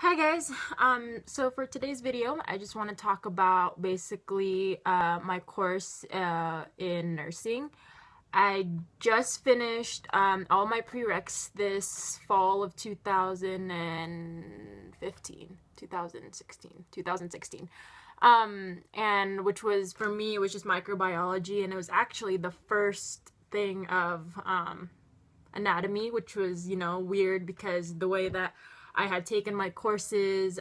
Hi guys, so for today's video, I just want to talk about basically my course in nursing. I just finished all my prereqs this fall of 2015, 2016, 2016. And which was, for me, it was just microbiology, and it was actually the first thing of anatomy, which was, weird because the way that I had taken my courses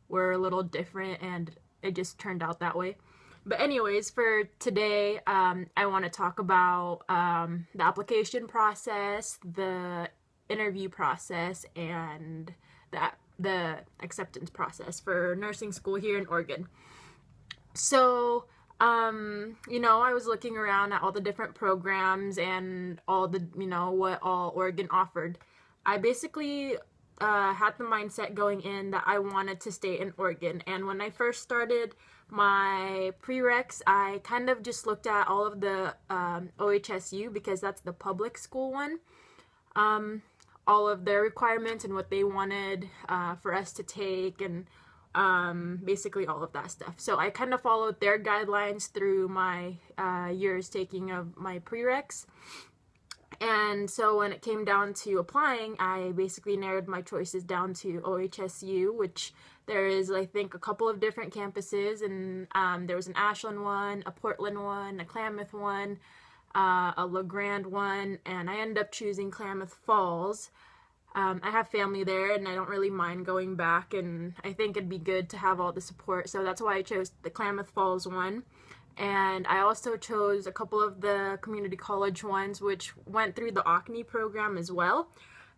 were a little different, and it just turned out that way. But anyways, for today, I want to talk about the application process, the interview process, and the acceptance process for nursing school here in Oregon. So, I was looking around at all the different programs and all the, what all Oregon offered. I basically had the mindset going in that I wanted to stay in Oregon. And when I first started my prereqs, I kind of just looked at all of the OHSU, because that's the public school one, all of their requirements and what they wanted for us to take, and basically all of that stuff. So I kind of followed their guidelines through my years taking of my prereqs. And so when it came down to applying, I basically narrowed my choices down to OHSU, which there is, I think, a couple of different campuses, and there was an Ashland one, a Portland one, a Klamath one, a LeGrand one, and I ended up choosing Klamath Falls. I have family there, and I don't really mind going back, and I think it'd be good to have all the support, so that's why I chose the Klamath Falls one. And I also chose a couple of the community college ones, which went through the OCNI program as well.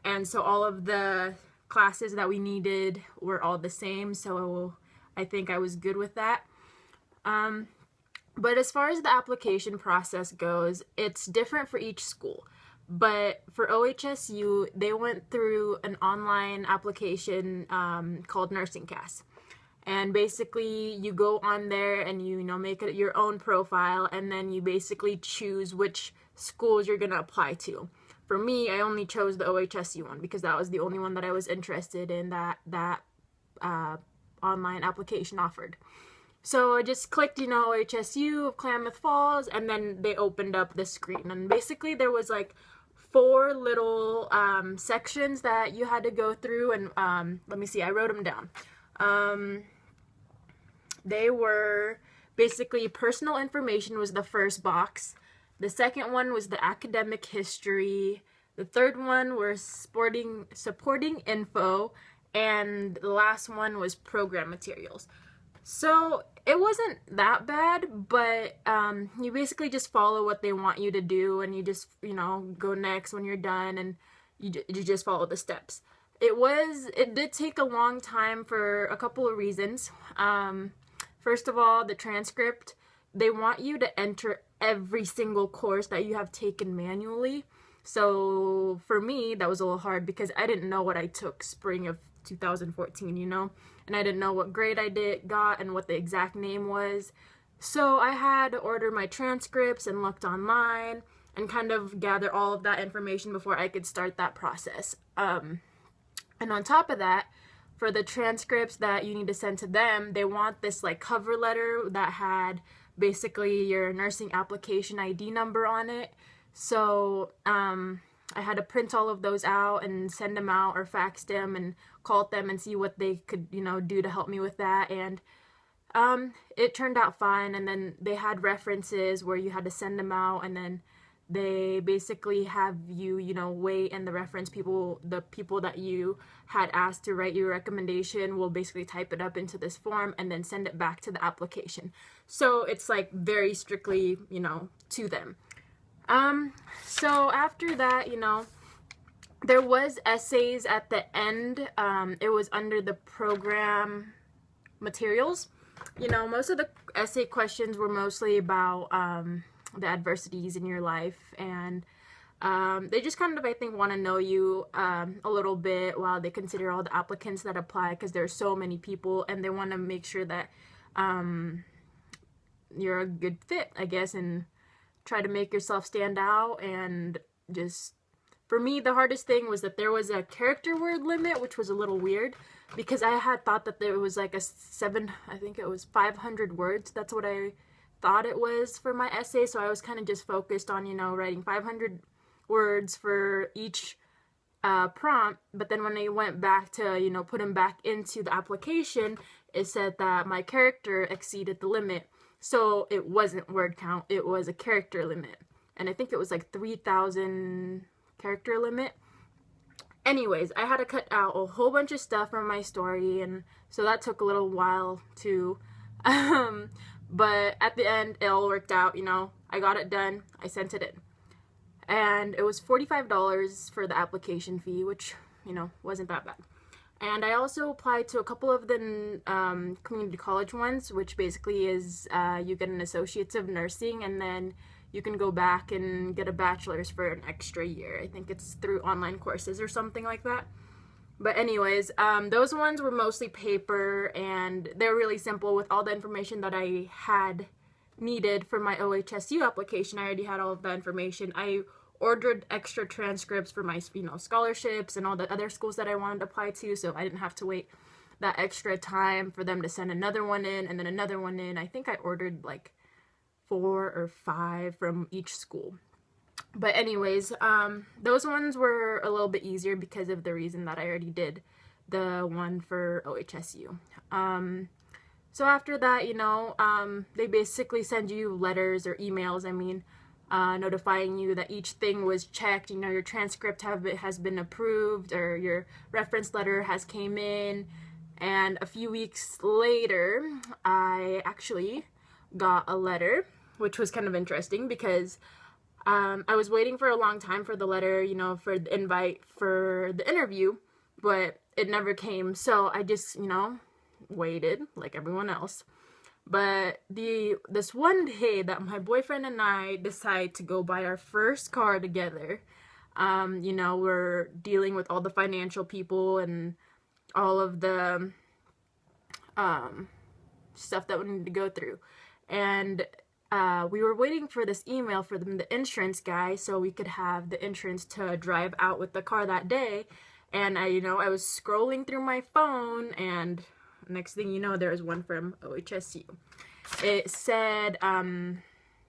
And so all of the classes that we needed were all the same, so I think I was good with that. But as far as the application process goes, it's different for each school. But for OHSU, they went through an online application called NursingCast. And basically, you go on there and you make it your own profile, and then you basically choose which schools you're going to apply to. For me, I only chose the OHSU one because that was the only one that I was interested in that online application offered. So I just clicked, OHSU of Klamath Falls, and then they opened up the screen. And basically, there was like 4 little sections that you had to go through, and let me see, I wrote them down. They were basically personal information was the first box. The second one was the academic history. The third one was supporting info. And the last one was program materials. So it wasn't that bad, but you basically just follow what they want you to do, and you just, go next when you're done, and you just follow the steps. It did take a long time for a couple of reasons. First of all, the transcript, they want you to enter every single course that you have taken manually. So for me, that was a little hard because I didn't know what I took spring of 2014, and I didn't know what grade I got and what the exact name was. So I had to order my transcripts and looked online and kind of gather all of that information before I could start that process. And on top of that, for the transcripts that you need to send to them, they want this like cover letter that had basically your nursing application ID number on it. So I had to print all of those out and send them out, or fax them and call them and see what they could, do to help me with that. And it turned out fine. And then they had references where you had to send them out, and then they basically have you, weigh in the reference people. The people that you had asked to write your recommendation will basically type it up into this form and then send it back to the application. So it's like very strictly, to them. So after that, there was essays at the end. It was under the program materials. Most of the essay questions were mostly about the adversities in your life, and they just kind of, I think, want to know you a little bit while they consider all the applicants that apply, because there's so many people, and they want to make sure that you're a good fit, I guess, and try to make yourself stand out. And just For me, the hardest thing was that there was a character word limit, which was a little weird because I had thought that there was like I think it was 500 words. That's what I thought it was for my essay. So I was kind of just focused on, writing 500 words for each prompt. But then when I went back to, put them back into the application, it said that my character exceeded the limit. So it wasn't word count, it was a character limit. And I think it was like 3,000 character limit. Anyways, I had to cut out a whole bunch of stuff from my story, and so that took a little while too. But at the end, it all worked out, I got it done, I sent it in. And it was $45 for the application fee, which, wasn't that bad. And I also applied to a couple of the community college ones, which basically is you get an associates of nursing, and then you can go back and get a bachelor's for an extra year. I think it's through online courses or something like that. But anyways, those ones were mostly paper, and they're really simple with all the information that I had needed for my OHSU application. I already had all of that information. I ordered extra transcripts for my, scholarships and all the other schools that I wanted to apply to, so I didn't have to wait that extra time for them to send another one in and then another one in. I think I ordered like 4 or 5 from each school. But anyways, those ones were a little bit easier because of the reason that I already did the one for OHSU. So after that, they basically send you letters or emails, notifying you that each thing was checked, your transcript has been approved, or your reference letter has came in. And a few weeks later, I actually got a letter, which was kind of interesting because I was waiting for a long time for the letter, for the invite for the interview, but it never came. So I just, waited like everyone else. But this one day that my boyfriend and I decide to go buy our first car together, we're dealing with all the financial people and all of the stuff that we need to go through. And we were waiting for this email from the insurance guy so we could have the insurance to drive out with the car that day. And I was scrolling through my phone, and next thing you know, there was one from OHSU. It said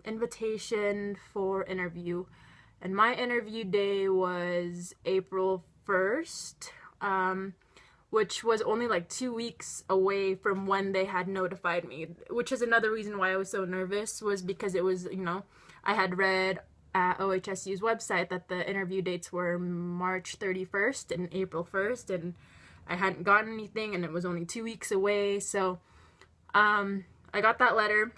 invitation for interview, and my interview day was April 1st, which was only like 2 weeks away from when they had notified me, which is another reason why I was so nervous, was because it was, I had read at OHSU's website that the interview dates were March 31st and April 1st, and I hadn't gotten anything, and it was only 2 weeks away. So I got that letter,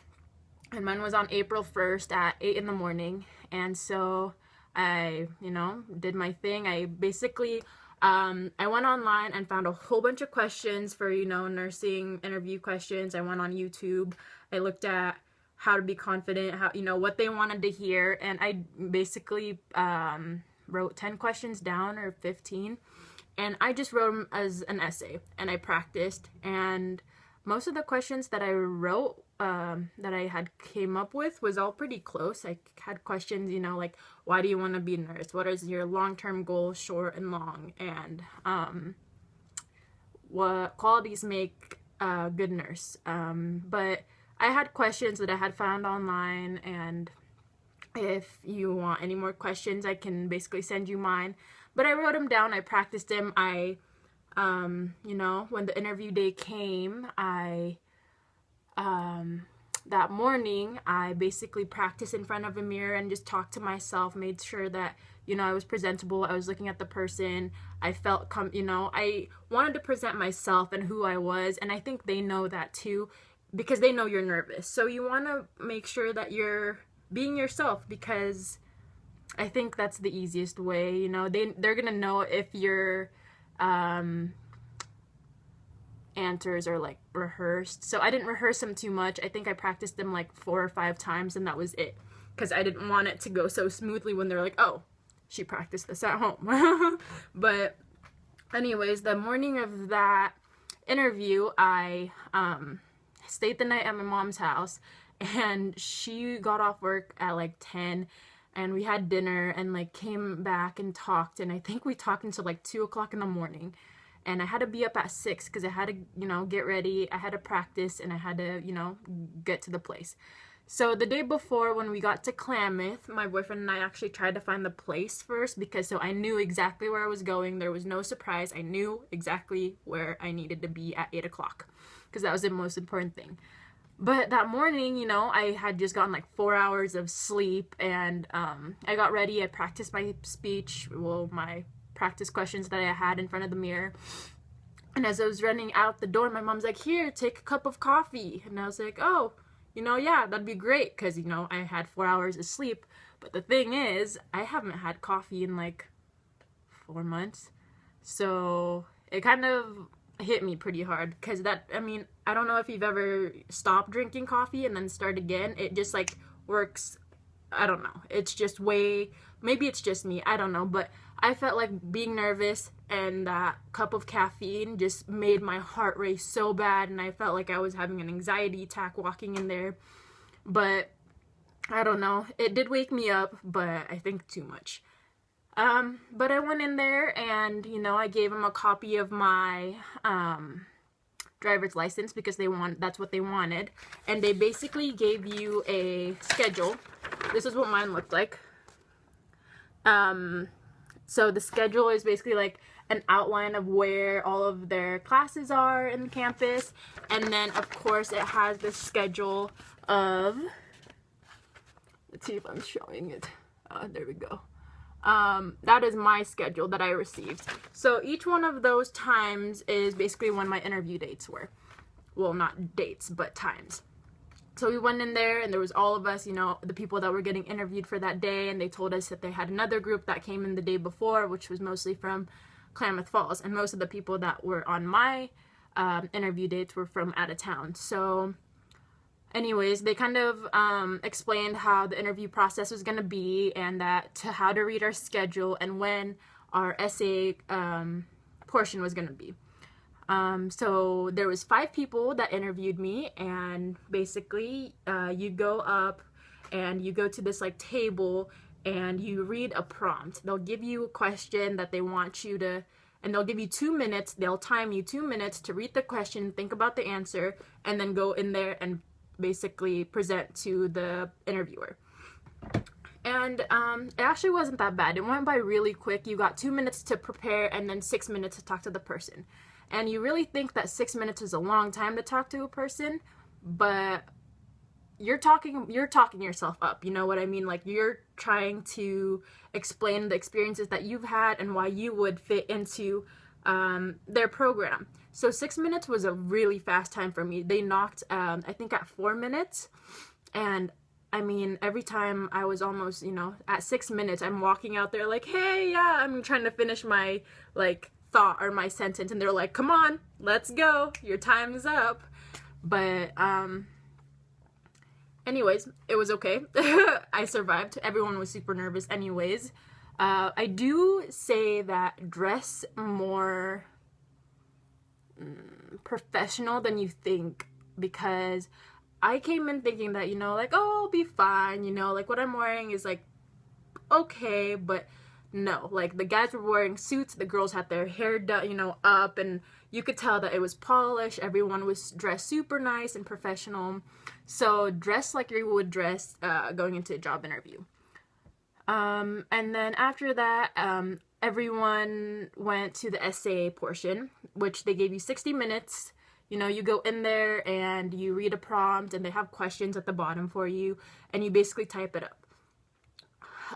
and mine was on April 1st at 8 in the morning. And so I, did my thing. I basically, I went online and found a whole bunch of questions for, nursing interview questions. I went on YouTube. I looked at how to be confident, how, what they wanted to hear. And I basically wrote 10 questions down, or 15. And I just wrote them as an essay, and I practiced. And most of the questions that I wrote, that I had came up with, was all pretty close. I had questions, like, why do you want to be a nurse? What is your long-term goal, short and long? And what qualities make a good nurse? But I had questions that I had found online, and if you want any more questions, I can basically send you mine. But I wrote them down, I practiced them. I, when the interview day came, that morning, I basically practiced in front of a mirror and just talked to myself, made sure that, I was presentable, I was looking at the person, I felt, I wanted to present myself and who I was, and I think they know that too, because they know you're nervous. So you want to make sure that you're being yourself, because I think that's the easiest way, they're gonna know if your answers are like rehearsed. So I didn't rehearse them too much. I think I practiced them like 4 or 5 times, and that was it, because I didn't want it to go so smoothly when they're like, oh, she practiced this at home. But anyways, the morning of that interview, I stayed the night at my mom's house, and she got off work at like 10. and we had dinner and like came back and talked, and I think we talked until like 2 o'clock in the morning. And I had to be up at 6 because I had to, get ready. I had to practice, and I had to, get to the place. So the day before, when we got to Klamath, my boyfriend and I actually tried to find the place first, because so I knew exactly where I was going. There was no surprise. I knew exactly where I needed to be at 8 o'clock, because that was the most important thing. But that morning, I had just gotten like 4 hours of sleep, and I got ready. I practiced my speech, my practice questions that I had in front of the mirror. And as I was running out the door, my mom's like, "Here, take a cup of coffee." And I was like, "Oh, yeah, that'd be great," because, I had 4 hours of sleep. But the thing is, I haven't had coffee in like 4 months. So it kind of hit me pretty hard, because I don't know if you've ever stopped drinking coffee and then start again. It just like works. I don't know. It's just maybe it's just me. I don't know. But I felt like being nervous, and that cup of caffeine just made my heart race so bad, and I felt like I was having an anxiety attack walking in there. But I don't know. It did wake me up, but I think too much. But I went in there, and, I gave them a copy of my driver's license, because that's what they wanted. And they basically gave you a schedule. This is what mine looked like. So the schedule is basically like an outline of where all of their classes are in the campus. And then, of course, it has the schedule of, let's see if I'm showing it. There we go. That is my schedule that I received. So each one of those times is basically when my interview dates were. Well, not dates, but times. So we went in there, and there was all of us, the people that were getting interviewed for that day, and they told us that they had another group that came in the day before, which was mostly from Klamath Falls, and most of the people that were on my interview dates were from out of town. So anyways, they kind of explained how the interview process was going to be, and how to read our schedule, and when our essay portion was going to be. So there was 5 people that interviewed me, and basically you go up and you go to this like table, and you read a prompt. They'll give you a question that they want you to, and they'll give you 2 minutes. They'll time you 2 minutes to read the question, think about the answer, and then go in there and basically present to the interviewer. And it actually wasn't that bad. It went by really quick. You got 2 minutes to prepare, and then 6 minutes to talk to the person. And you really think that 6 minutes is a long time to talk to a person, but you're talking yourself up, you know what I mean? Like, you're trying to explain the experiences that you've had and why you would fit into their program. So 6 minutes was a really fast time for me. They knocked, I think, at 4 minutes. And every time I was almost, at 6 minutes, I'm walking out there like, "Hey, yeah," I'm trying to finish my, thought or my sentence, and they're like, "Come on, let's go. Your time is up." But, anyways, it was okay. I survived. Everyone was super nervous anyways. I do say that dress more professional than you think, because I came in thinking that, oh, I'll be fine, what I'm wearing is, okay, but no, the guys were wearing suits, the girls had their hair done, up, and you could tell that it was polished. Everyone was dressed super nice and professional. So dress like you would dress going into a job interview. And then after that, everyone went to the essay portion, which they gave you 60 minutes. You go in there and you read a prompt, and they have questions at the bottom for you, and you basically type it up.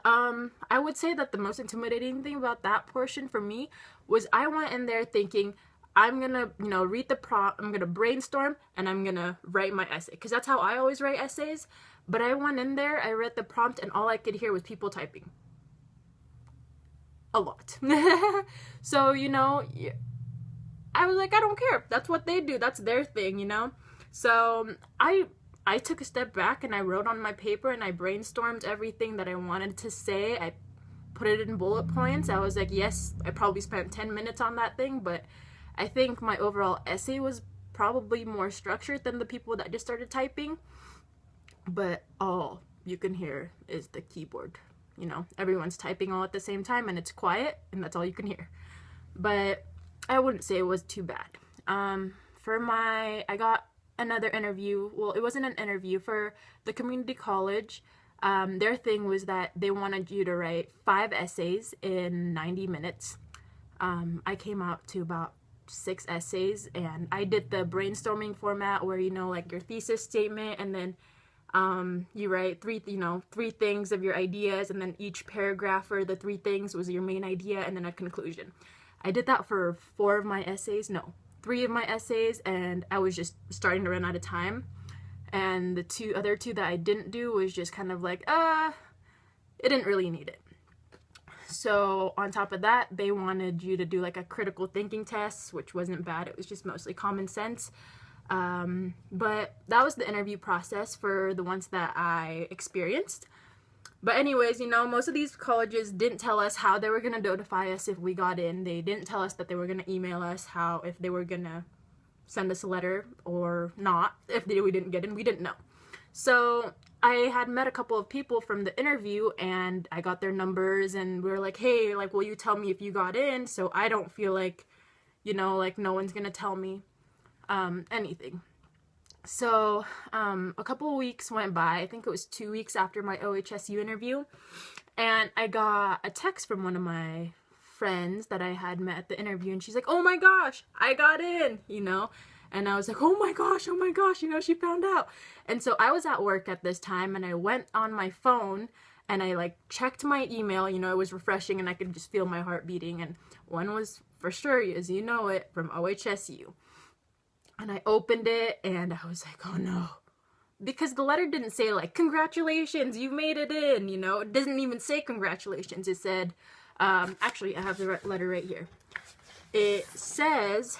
I would say that the most intimidating thing about that portion for me was I went in there thinking, I'm gonna, read the prompt, I'm gonna brainstorm, and I'm gonna write my essay, because that's how I always write essays. But I went in there, I read the prompt, and all I could hear was people typing. A lot. So, I was like, I don't care. That's what they do. That's their thing, So I took a step back, and I wrote on my paper, and I brainstormed everything that I wanted to say. I put it in bullet points. I was like, yes, I probably spent 10 minutes on that thing, but I think my overall essay was probably more structured than the people that just started typing. But all you can hear is the keyboard you know, everyone's typing all at the same time and it's quiet and that's all you can hear. But I wouldn't say it was too bad. I got another interview. Well, it wasn't an interview for the community college. Their thing was that they wanted you to write 5 essays in 90 minutes. I came out to about 6 essays, and I did the brainstorming format where, you know, like your thesis statement, and then you write three things of your ideas, and then each paragraph for the 3 things was your main idea, and then a conclusion. I did that for 3 of my essays, and I was just starting to run out of time. And the other two that I didn't do was just kind of like, it didn't really need it. So on top of that, they wanted you to do like a critical thinking test, which wasn't bad. It was just mostly common sense. But that was the interview process for the ones that I experienced. But anyways, you know, most of these colleges didn't tell us how they were going to notify us if we got in. They didn't tell us that they were going to email us if they were going to send us a letter or not. If we didn't get in, we didn't know. So I had met a couple of people from the interview, and I got their numbers, and we were like, hey, like, will you tell me if you got in, so I don't feel like, you know, like no one's gonna tell me anything. So a couple of weeks went by. I think it was 2 weeks after my OHSU interview, and I got a text from one of my friends that I had met at the interview, and she's like, oh my gosh, I got in, you know. And I was like, oh my gosh, you know, she found out. And so I was at work at this time, and I went on my phone and I like checked my email, you know, it was refreshing and I could just feel my heart beating. And one was for sure, as you know it, from OHSU. And I opened it and I was like, oh no. Because the letter didn't say like, congratulations, you made it in, you know. It doesn't even say congratulations. It said, actually, I have the letter right here. It says,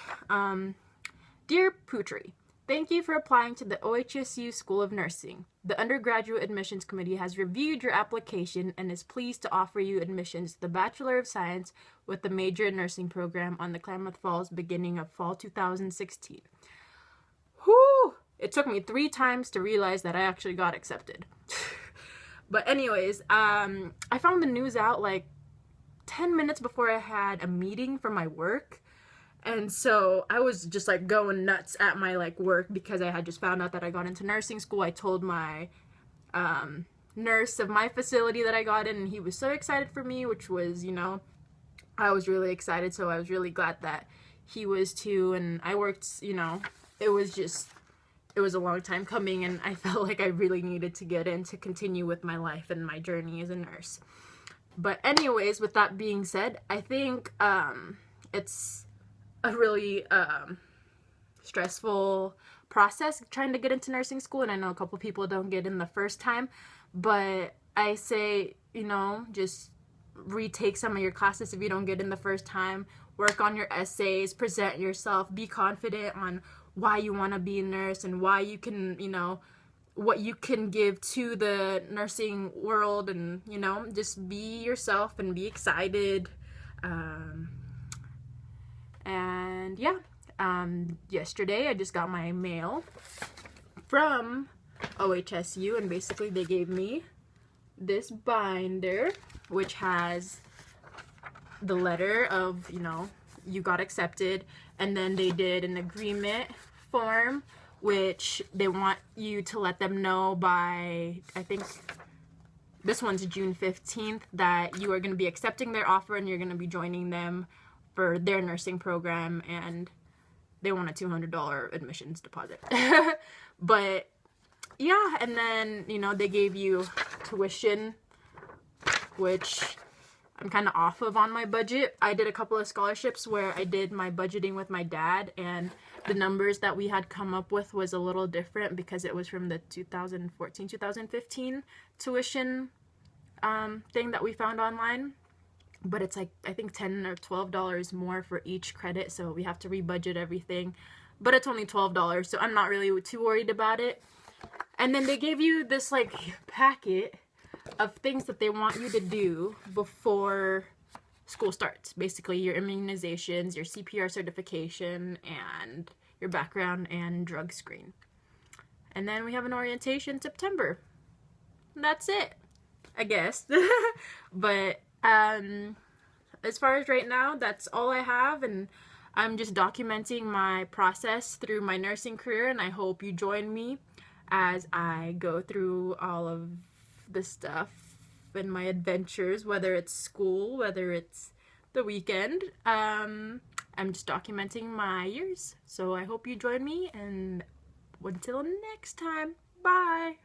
Dear Putri, thank you for applying to the OHSU School of Nursing. The Undergraduate Admissions Committee has reviewed your application and is pleased to offer you admissions to the Bachelor of Science with the major in nursing program on the Klamath Falls beginning of fall 2016. Whew! It took me 3 times to realize that I actually got accepted. But anyways, I found the news out like 10 minutes before I had a meeting for my work. And so I was just like going nuts at my like work because I had just found out that I got into nursing school. I told my nurse of my facility that I got in, and he was so excited for me, which was, you know, I was really excited. So I was really glad that he was too. And I worked, you know, it was a long time coming, and I felt like I really needed to get in to continue with my life and my journey as a nurse. But anyways, with that being said, I think it's a really stressful process trying to get into nursing school, and I know a couple people don't get in the first time, but I say, you know, just retake some of your classes if you don't get in the first time, work on your essays, present yourself, be confident on why you want to be a nurse and why you can, you know, what you can give to the nursing world, and, you know, just be yourself and be excited. And yeah, yesterday I just got my mail from OHSU, and basically they gave me this binder which has the letter of, you know, you got accepted, and then they did an agreement form which they want you to let them know by, I think this one's June 15th, that you are going to be accepting their offer and you're going to be joining them for their nursing program, and they want a $200 admissions deposit. But yeah, and then, you know, they gave you tuition, which I'm kind of off of on my budget. I did a couple of scholarships where I did my budgeting with my dad, and the numbers that we had come up with was a little different because it was from the 2014-2015 tuition thing that we found online. But it's like, I think $10 or $12 more for each credit, so we have to rebudget everything. But it's only $12, so I'm not really too worried about it. And then they gave you this like packet of things that they want you to do before school starts. Basically your immunizations, your CPR certification, and your background and drug screen. And then we have an orientation in September. And that's it. I guess. But as far as right now, that's all I have, and I'm just documenting my process through my nursing career, and I hope you join me as I go through all of the stuff and my adventures, whether it's school, whether it's the weekend. I'm just documenting my years. So I hope you join me, and until next time, bye.